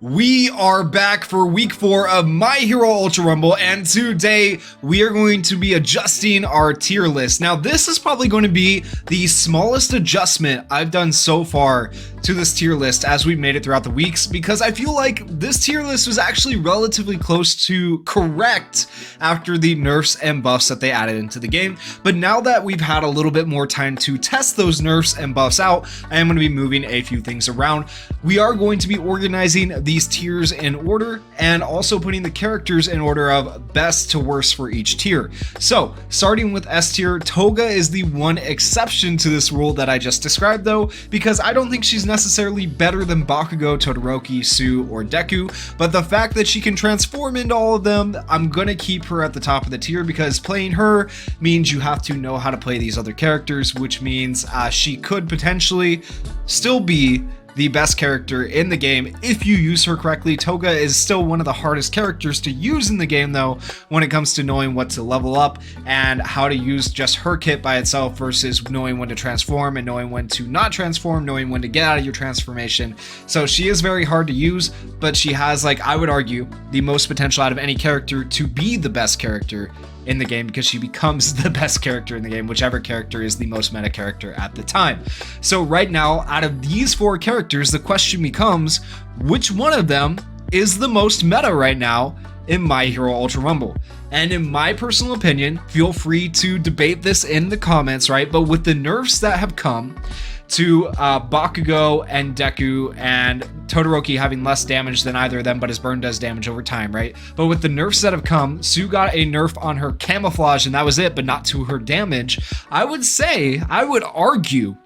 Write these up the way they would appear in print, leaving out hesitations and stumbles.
We are back for week 4 of My Hero Ultra Rumble, and today we are going to be adjusting our tier list. Now, this is probably going to be the smallest adjustment I've done so far to this tier list as we've made it throughout the weeks, because I feel like this tier list was actually relatively close to correct after the nerfs and buffs that they added into the game. But now that we've had a little bit more time to test those nerfs and buffs out, I am going to be moving a few things around. We are going to be organizing these tiers in order and also putting the characters in order of best to worst for each tier. So starting with S tier, Toga is the one exception to this rule that I just described though, because I don't think she's necessarily better than Bakugo, Todoroki, Tsu, or Deku, but the fact that she can transform into all of them, I'm gonna keep her at the top of the tier because playing her means you have to know how to play these other characters, which means she could potentially still be the best character in the game if you use her correctly. Toga is still one of the hardest characters to use in the game though, when it comes to knowing what to level up and how to use just her kit by itself versus knowing when to transform and knowing when to not transform, knowing when to get out of your transformation. So she is very hard to use, but she has, like, I would argue, the most potential out of any character to be the best character in the game, because she becomes the best character in the game, whichever character is the most meta character at the time. So right now, out of these 4 characters, the question becomes, which one of them is the most meta right now in My Hero Ultra Rumble? And in my personal opinion, feel free to debate this in the comments, right? But with the nerfs that have come to Bakugo and Deku, and Todoroki having less damage than either of them, but his burn does damage over time, right? But with the nerfs that have come, Tsu got a nerf on her camouflage and that was it, but not to her damage. I would argue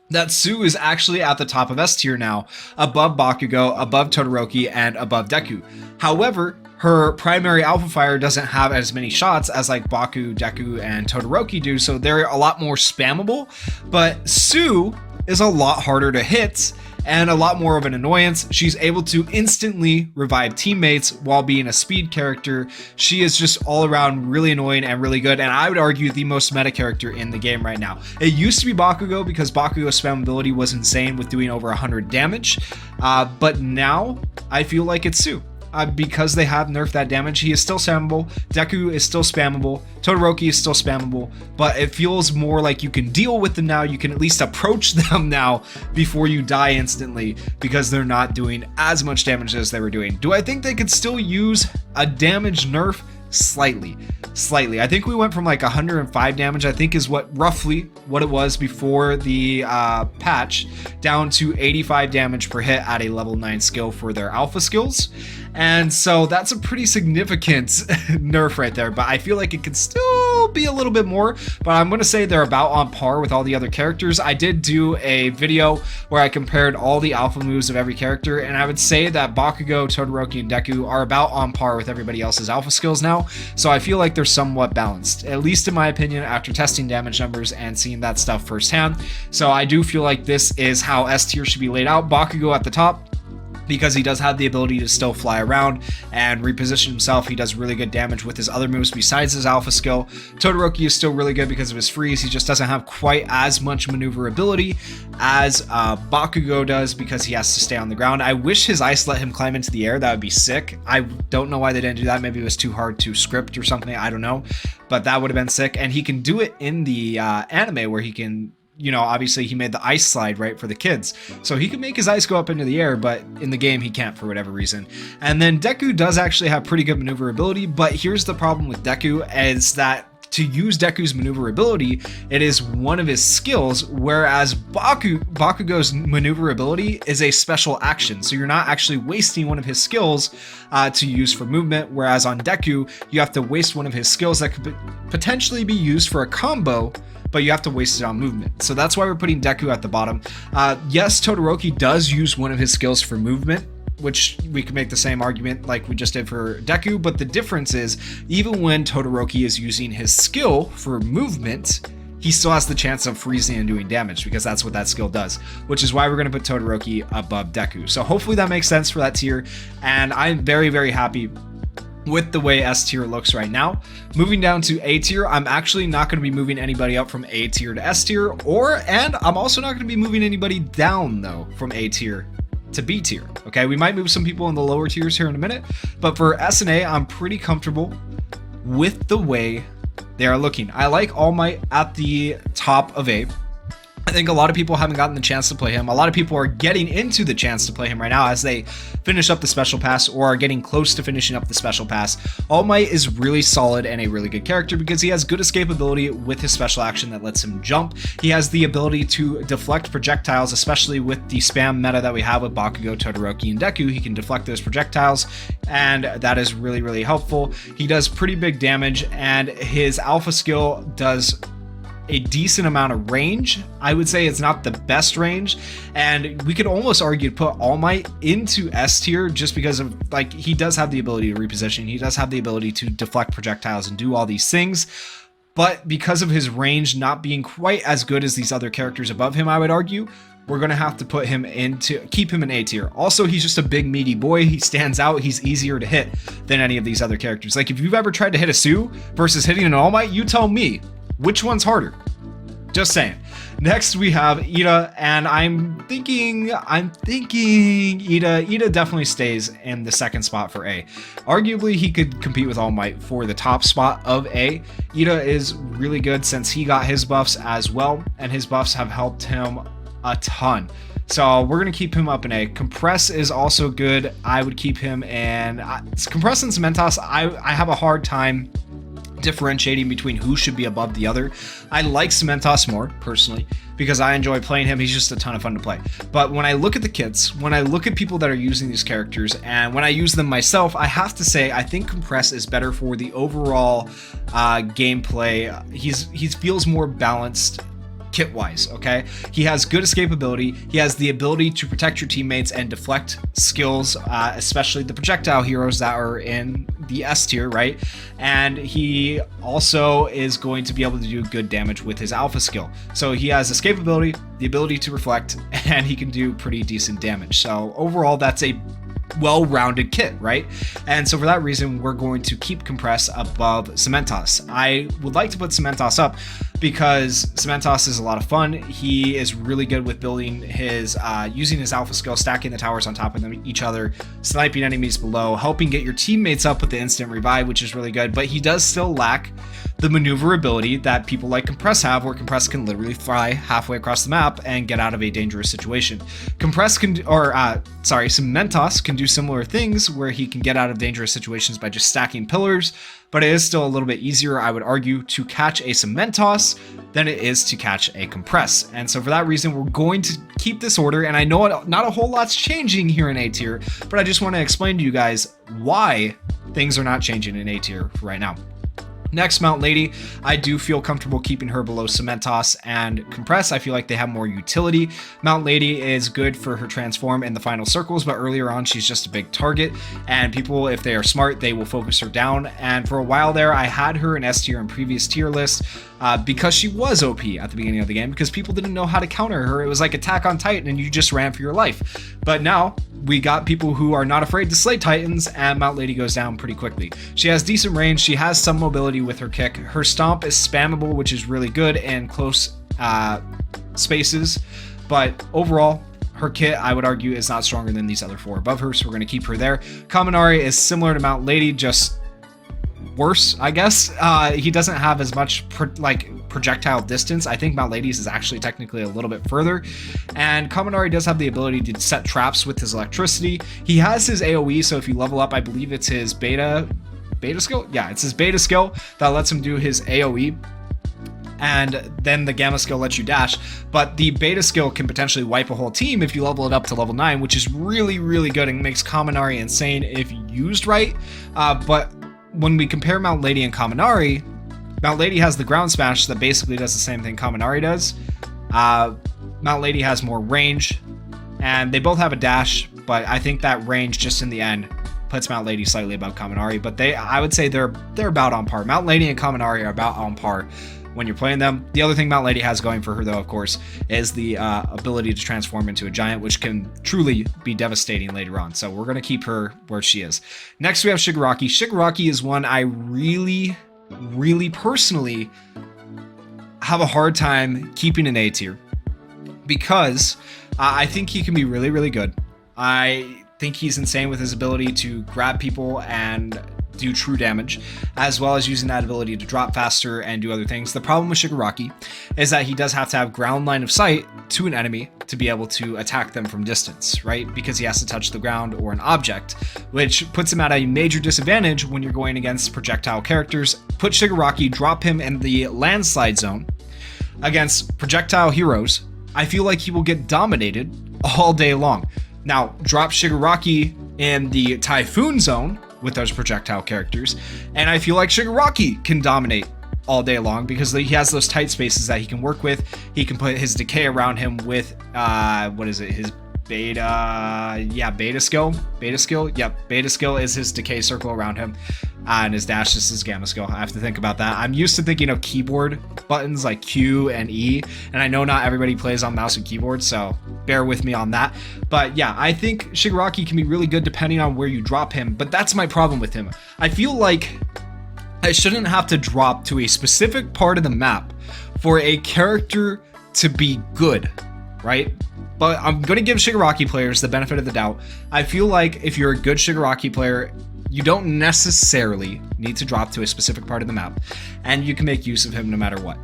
that Tsu is actually at the top of S tier now, above Bakugo, above Todoroki, and above Deku. However, her primary Alpha Fire doesn't have as many shots as like Baku, Deku, and Todoroki do, so they're a lot more spammable, but Tsu is a lot harder to hit and a lot more of an annoyance. She's able to instantly revive teammates while being a speed character. She is just all around really annoying and really good, and I would argue the most meta character in the game right now. It used to be Bakugo because Bakugo's spammability was insane with doing over 100 damage, but now I feel like it's Tsu. Because they have nerfed that damage, he is still spammable, Deku is still spammable, Todoroki is still spammable, but it feels more like you can deal with them now, you can at least approach them now before you die instantly, because they're not doing as much damage as they were doing. Do I think they could still use a damage nerf? Slightly. I think we went from like 105 damage, I think is roughly what it was before the patch, down to 85 damage per hit at a level 9 skill for their alpha skills. And so that's a pretty significant nerf right there, but I feel like it could still be a little bit more, but I'm going to say they're about on par with all the other characters. I did do a video where I compared all the alpha moves of every character, and I would say that Bakugo, Todoroki, and Deku are about on par with everybody else's alpha skills now, so I feel like they're somewhat balanced, at least in my opinion, after testing damage numbers and seeing that stuff firsthand. So I do feel like this is how S tier should be laid out. Bakugo at the top, because he does have the ability to still fly around and reposition himself. He does really good damage with his other moves besides his alpha skill. Todoroki is still really good because of his freeze. He just doesn't have quite as much maneuverability as Bakugo does because he has to stay on the ground. I wish his ice let him climb into the air. That would be sick. I don't know why they didn't do that. Maybe it was too hard to script or something. I don't know. But that would have been sick. And he can do it in the anime where he can, you know, obviously he made the ice slide, right, for the kids. So he can make his ice go up into the air, but in the game he can't for whatever reason. And then Deku does actually have pretty good maneuverability, but here's the problem with Deku is that to use Deku's maneuverability, it is one of his skills, whereas Bakugo's maneuverability is a special action. So you're not actually wasting one of his skills to use for movement, whereas on Deku, you have to waste one of his skills that could potentially be used for a combo, but you have to waste it on movement. So that's why we're putting Deku at the bottom. Yes, Todoroki does use one of his skills for movement, which we could make the same argument like we just did for Deku, but the difference is even when Todoroki is using his skill for movement, he still has the chance of freezing and doing damage because that's what that skill does, which is why we're going to put Todoroki above Deku. So hopefully that makes sense for that tier, and I'm very, very happy with the way S tier looks right now. Moving down to A tier, I'm actually not going to be moving anybody up from A tier to S tier, and I'm also not going to be moving anybody down though from A tier to B tier. Okay, we might move some people in the lower tiers here in a minute, but for S and A, I'm pretty comfortable with the way they are looking. I like All Might at the top of A. I think a lot of people haven't gotten the chance to play him. A lot of people are getting into the chance to play him right now as they finish up the special pass or are getting close to finishing up the special pass. All Might is really solid and a really good character because he has good escapability with his special action that lets him jump. He has the ability to deflect projectiles, especially with the spam meta that we have with Bakugo, Todoroki, and Deku. He can deflect those projectiles, and that is really, really helpful. He does pretty big damage, and his alpha skill does a decent amount of range. I would say it's not the best range, and we could almost argue to put All Might into S tier just because of, like, he does have the ability to reposition, he does have the ability to deflect projectiles and do all these things, but because of his range not being quite as good as these other characters above him, I would argue we're gonna have to put him keep him in A tier. Also, he's just a big meaty boy. He stands out. He's easier to hit than any of these other characters. Like, if you've ever tried to hit a Sue versus hitting an All Might, you tell me which one's harder. Just saying. Next we have Ida, and I'm thinking Ida definitely stays in the second spot for A. Arguably, he could compete with All Might for the top spot of A. Ida is really good since he got his buffs as well, and his buffs have helped him a ton. So we're going to keep him up in A. Compress is also good. I would keep him in. Compress and Cementos, I have a hard time differentiating between who should be above the other. I like Cementos more personally because I enjoy playing him. He's just a ton of fun to play. But when I look at the kits, when I look at people that are using these characters, and when I use them myself, I have to say I think Compress is better for the overall gameplay. He feels more balanced kit wise. Okay, he has good escapability, he has the ability to protect your teammates and deflect skills, especially the projectile heroes that are in the S tier, right? And he also is going to be able to do good damage with his alpha skill. So he has escapability, the ability to reflect, and he can do pretty decent damage. So overall, that's a well-rounded kit, right? And so for that reason, we're going to keep Compress above Cementos. I would like to put Cementos up because Cementos is a lot of fun. He is really good with building his, using his alpha skill, stacking the towers on top of them, each other, sniping enemies below, helping get your teammates up with the instant revive, which is really good. But he does still lack the maneuverability that people like Compress have, where Compress can literally fly halfway across the map and get out of a dangerous situation. Cementos can do similar things where he can get out of dangerous situations by just stacking pillars, but it is still a little bit easier, I would argue, to catch a Cementos than it is to catch a Compress. And so for that reason, we're going to keep this order, and I know not a whole lot's changing here in A tier, but I just want to explain to you guys why things are not changing in A tier right now. Next, Mount Lady. I do feel comfortable keeping her below Cementos and Compress. I feel like they have more utility. Mount Lady is good for her transform in the final circles, but earlier on she's just a big target, and people, if they are smart, they will focus her down. And for a while there, I had her in S tier in previous tier lists because she was OP at the beginning of the game, because people didn't know how to counter her. It was like Attack on Titan and you just ran for your life. But now we got people who are not afraid to slay Titans, and Mount Lady goes down pretty quickly. She has decent range, she has some mobility with her kick. Her stomp is spammable, which is really good in close spaces, but overall, her kit, I would argue, is not stronger than these other four above her, so we're going to keep her there. Kaminari is similar to Mount Lady, just worse, I guess. He doesn't have as much projectile distance. I think Mount Lady's is actually technically a little bit further, and Kaminari does have the ability to set traps with his electricity. He has his AoE, so if you level up, I believe it's his beta skill? Yeah, it's his beta skill that lets him do his AoE, and then the gamma skill lets you dash, but the beta skill can potentially wipe a whole team if you level it up to level 9, which is really, really good and makes Kaminari insane if used right. But when we compare Mount Lady and Kaminari, Mount Lady has the ground smash that basically does the same thing Kaminari does. Mount Lady has more range, and they both have a dash, but I think that range just in the end puts Mount Lady slightly above Kaminari, but I would say they're about on par. Mount Lady and Kaminari are about on par when you're playing them. The other thing Mount Lady has going for her, though, of course, is the ability to transform into a giant, which can truly be devastating later on. So we're going to keep her where she is. Next, we have Shigaraki. Shigaraki is one I really, really personally have a hard time keeping in A tier, because I think he can be really, really good. I think he's insane with his ability to grab people and do true damage, as well as using that ability to drop faster and do other things. The problem with Shigaraki is that he does have to have ground line of sight to an enemy to be able to attack them from distance, right? Because he has to touch the ground or an object, which puts him at a major disadvantage when you're going against projectile characters. Put Shigaraki, drop him in the landslide zone against projectile heroes. I feel like he will get dominated all day long. Now, drop Shigaraki in the Typhoon zone with those projectile characters, and I feel like Shigaraki can dominate all day long because he has those tight spaces that he can work with. He can put his decay around him with his beta skill. Beta skill is his decay circle around him, and his dash is his gamma skill. I have to think about that. I'm used to thinking of keyboard buttons like Q and E, and I know not everybody plays on mouse and keyboard, so bear with me on that. But yeah, I think Shigaraki can be really good depending on where you drop him, but that's my problem with him. I feel like I shouldn't have to drop to a specific part of the map for a character to be good, right? But I'm going to give Shigaraki players the benefit of the doubt. I feel like if you're a good Shigaraki player, you don't necessarily need to drop to a specific part of the map, and you can make use of him no matter what.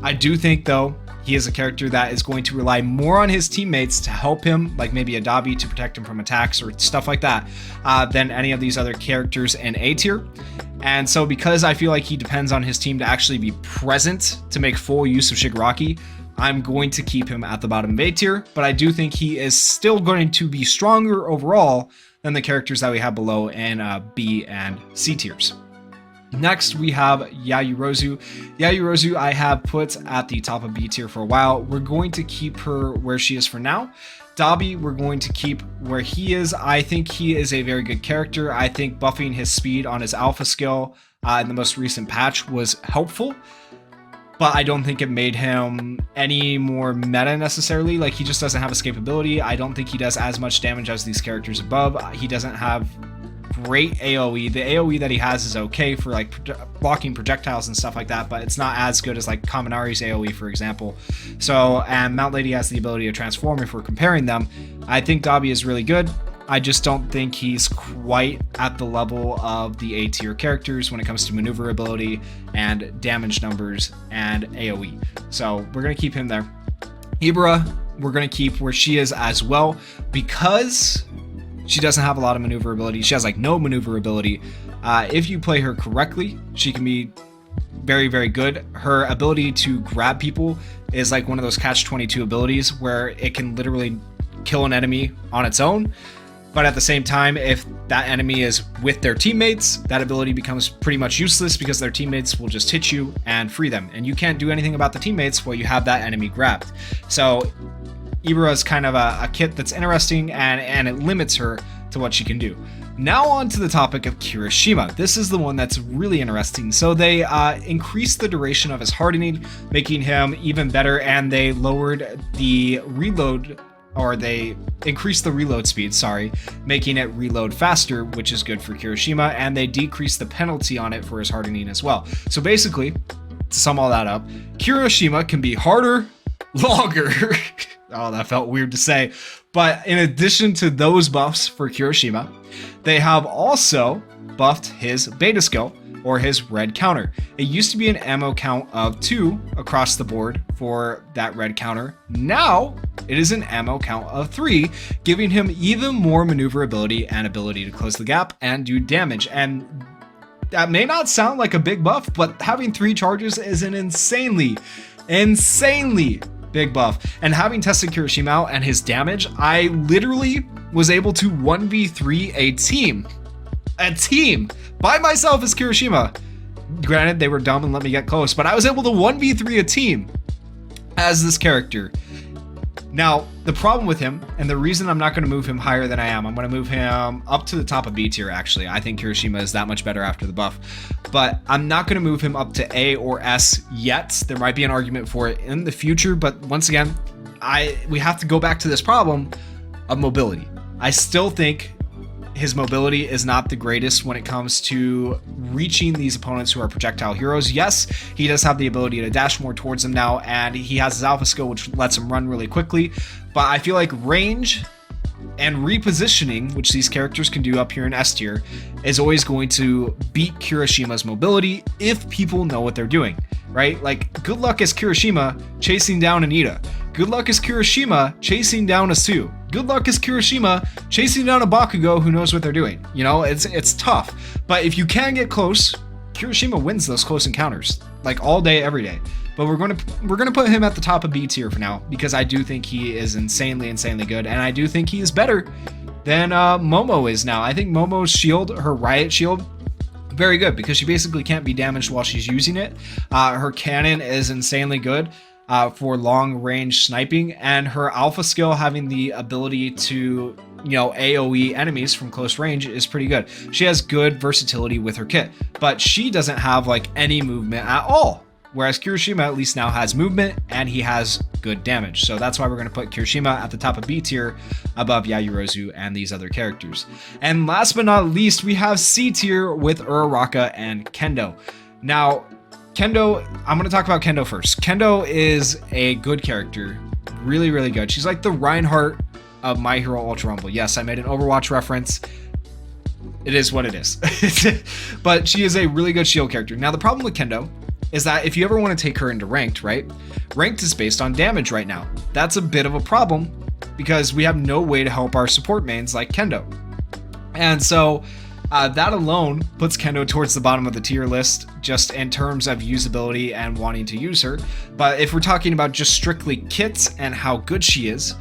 I do think, though, he is a character that is going to rely more on his teammates to help him, like maybe a Dabi to protect him from attacks or stuff like that, than any of these other characters in A tier. And so because I feel like he depends on his team to actually be present to make full use of Shigaraki, I'm going to keep him at the bottom of A tier, but I do think he is still going to be stronger overall than the characters that we have below in B and C tiers. Next, we have Yayorozu. Yayorozu I have put at the top of B tier for a while. We're going to keep her where she is for now. Dabi, we're going to keep where he is. I think he is a very good character. I think buffing his speed on his alpha skill in the most recent patch was helpful, but I don't think it made him any more meta necessarily. Like, he just doesn't have escapability. I don't think he does as much damage as these characters above. He doesn't have great AoE. The AoE that he has is okay for like blocking projectiles and stuff like that, but it's not as good as like Kaminari's AoE, for example. So, and Mount Lady has the ability to transform if we're comparing them. I think Dabi is really good. I just don't think he's quite at the level of the A tier characters when it comes to maneuverability and damage numbers and AoE. So we're going to keep him there. Ibura, we're going to keep where she is as well, because she doesn't have a lot of maneuverability. She has like no maneuverability. If you play her correctly, she can be very, very good. Her ability to grab people is like one of those catch-22 abilities where it can literally kill an enemy on its own. But at the same time, if that enemy is with their teammates, that ability becomes pretty much useless because their teammates will just hit you and free them. And you can't do anything about the teammates while you have that enemy grabbed. So Ibura is kind of a kit that's interesting, and it limits her to what she can do. Now on to the topic of Kirishima. This is the one that's really interesting. So they increased the duration of his hardening, making him even better, and they lowered the reload, or they increased the reload speed, making it reload faster, which is good for Kirishima, and they decreased the penalty on it for his hardening as well. So basically, to sum all that up, Kirishima can be harder, longer. Oh, that felt weird to say. But in addition to those buffs for Kirishima, they have also buffed his beta skill, or his red counter. It used to be an ammo count of 2 across the board for that red counter. Now it is an ammo count of 3, giving him even more maneuverability and ability to close the gap and do damage. And that may not sound like a big buff, but having 3 charges is an insanely big buff. And having tested Kirishima out and his damage, I literally was able to 1v3 a team by myself as Kirishima. Granted, they were dumb and let me get close, but I was able to 1v3 a team as this character. Now, the problem with him, and the reason I'm not going to move him higher than I am, I'm going to move him up to the top of B tier, actually. I think Kirishima is that much better after the buff. But I'm not going to move him up to A or S yet. There might be an argument for it in the future, but once again, we have to go back to this problem of mobility. I still think his mobility is not the greatest when it comes to reaching these opponents who are projectile heroes. Yes, he does have the ability to dash more towards them now, and he has his alpha skill, which lets him run really quickly. But I feel like range And repositioning, which these characters can do up here in S tier, is always going to beat Kirishima's mobility if people know what they're doing, right? Like, good luck as Kirishima chasing down Anita. Good luck as Kirishima chasing down a Sue. Good luck as Kirishima chasing down a Bakugo who knows what they're doing. You know, it's tough. But if you can get close, Kirishima wins those close encounters, like all day, every day. But we're gonna put him at the top of B tier for now, because I do think he is insanely good, and I do think he is better than Momo is now. I think Momo's shield, her riot shield, very good, because she basically can't be damaged while she's using it. Her cannon is insanely good for long range sniping, and her alpha skill, having the ability to, you know, AoE enemies from close range, is pretty good. She has good versatility with her kit, but she doesn't have like any movement at all. Whereas Kirishima at least now has movement, and he has good damage. So that's why we're going to put Kirishima at the top of B tier above Yayorozu and these other characters. And last but not least, we have C tier with Uraraka and Kendo. Now, Kendo, I'm going to talk about Kendo first. Kendo is a good character. Really good. She's like the Reinhardt of My Hero Ultra Rumble. Yes, I made an Overwatch reference. It is what it is. But she is a really good shield character. Now, the problem with Kendo is that if you ever want to take her into ranked, right? Ranked is based on damage right now. That's a bit of a problem because we have no way to help our support mains like Kendo. And so that alone puts Kendo towards the bottom of the tier list, just in terms of usability and wanting to use her. But if we're talking about just strictly kits and how good she is,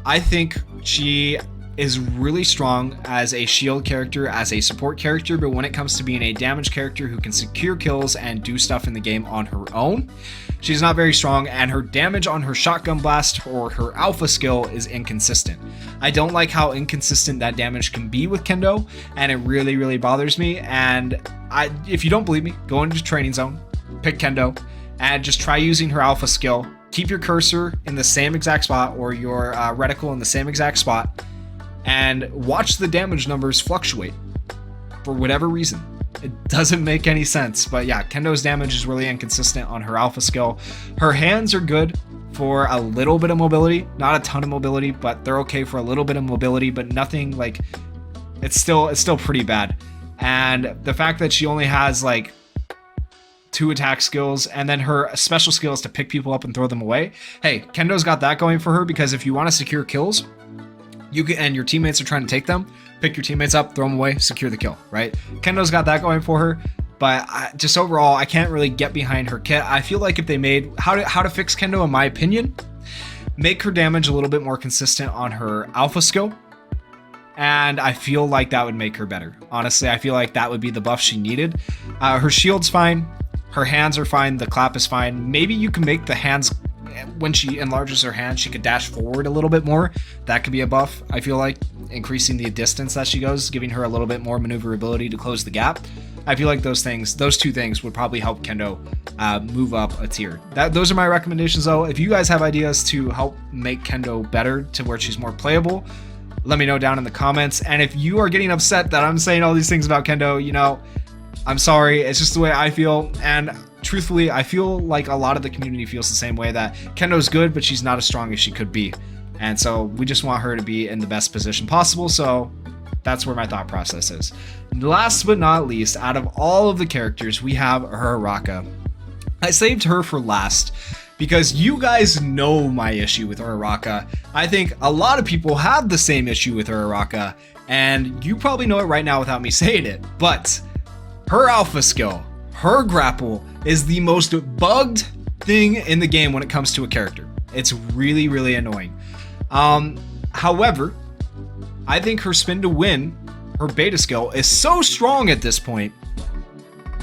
I think she is really strong as a shield character, as a support character, but when it comes to being a damage character who can secure kills and do stuff in the game on her own, she's not very strong, and her damage on her shotgun blast or her alpha skill is inconsistent. I don't like how inconsistent that damage can be with Kendo, and it really bothers me. And if you don't believe me, go into Training Zone, pick Kendo, and just try using her alpha skill. Keep your cursor in the same exact spot, or your reticle in the same exact spot, and watch the damage numbers fluctuate for whatever reason. It doesn't make any sense, but yeah, Kendo's damage is really inconsistent on her alpha skill. Her hands are good for a little bit of mobility, not a ton of mobility, but they're okay for a little bit of mobility, but nothing like, it's still pretty bad. And the fact that she only has like 2 attack skills, and then her special skill is to pick people up and throw them away. Hey, Kendo's got that going for her, because if you want to secure kills, you can, and your teammates are trying to take them, pick your teammates up, throw them away, secure the kill, right? Kendo's got that going for her, but just overall, I can't really get behind her kit. I feel like if they made, how to fix Kendo, in my opinion, make her damage a little bit more consistent on her alpha skill, and I feel like that would make her better. Honestly, I feel like that would be the buff she needed. Her shield's fine, her hands are fine, the clap is fine. Maybe you can make the hands, when she enlarges her hand, she could dash forward a little bit more. That could be a buff, I feel like, increasing the distance that she goes, giving her a little bit more maneuverability to close the gap. I feel like those two things would probably help Kendo move up a tier. Those are my recommendations though. If you guys have ideas to help make Kendo better to where she's more playable, let me know down in the comments. And if you are getting upset that I'm saying all these things about Kendo, you know, I'm sorry, it's just the way I feel. And truthfully, I feel like a lot of the community feels the same way, that Kendo's good, but she's not as strong as she could be. And so we just want her to be in the best position possible. So that's where my thought process is. Last but not least, out of all of the characters, we have Uraraka. I saved her for last because you guys know my issue with Uraraka. I think a lot of people have the same issue with Uraraka, and you probably know it right now without me saying it. But her alpha skill, her grapple, is the most bugged thing in the game when it comes to a character. It's really annoying. However, I think her spin to win, her beta skill, is so strong at this point.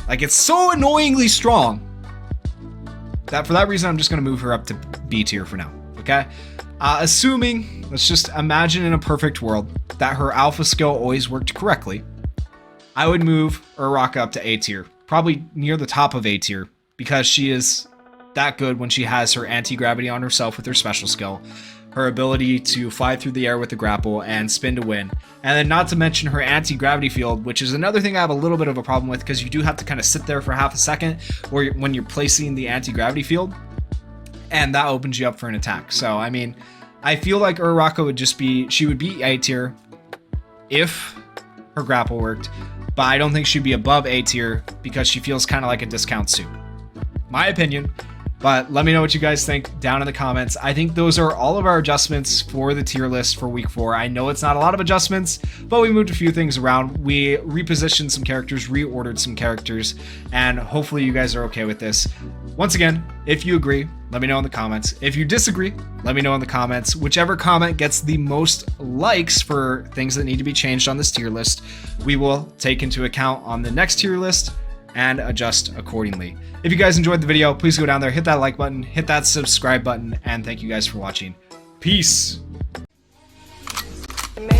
Like, it's so annoyingly strong that for that reason, I'm just going to move her up to B tier for now. Okay? Assuming, let's just imagine in a perfect world, that her alpha skill always worked correctly, I would move Uraraka up to A tier. Probably near the top of A tier, because she is that good when she has her anti-gravity on herself with her special skill, her ability to fly through the air with the grapple and spin to win, and then not to mention her anti-gravity field, which is another thing I have a little bit of a problem with, because you do have to kind of sit there for half a second when you're placing the anti-gravity field, and that opens you up for an attack. So I mean, I feel like Uraraka would just be, she would be A tier if her grapple worked, but I don't think she'd be above A tier because she feels kind of like a discount suit. My opinion, but let me know what you guys think down in the comments. I think those are all of our adjustments for the tier list for week 4. I know it's not a lot of adjustments, but we moved a few things around. We repositioned some characters, reordered some characters, and hopefully you guys are okay with this. Once again, if you agree, let me know in the comments. If you disagree, let me know in the comments. Whichever comment gets the most likes for things that need to be changed on this tier list, we will take into account on the next tier list and adjust accordingly. If you guys enjoyed the video, please go down there, hit that like button, hit that subscribe button, and thank you guys for watching. Peace. Can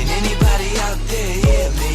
anybody out there hear me?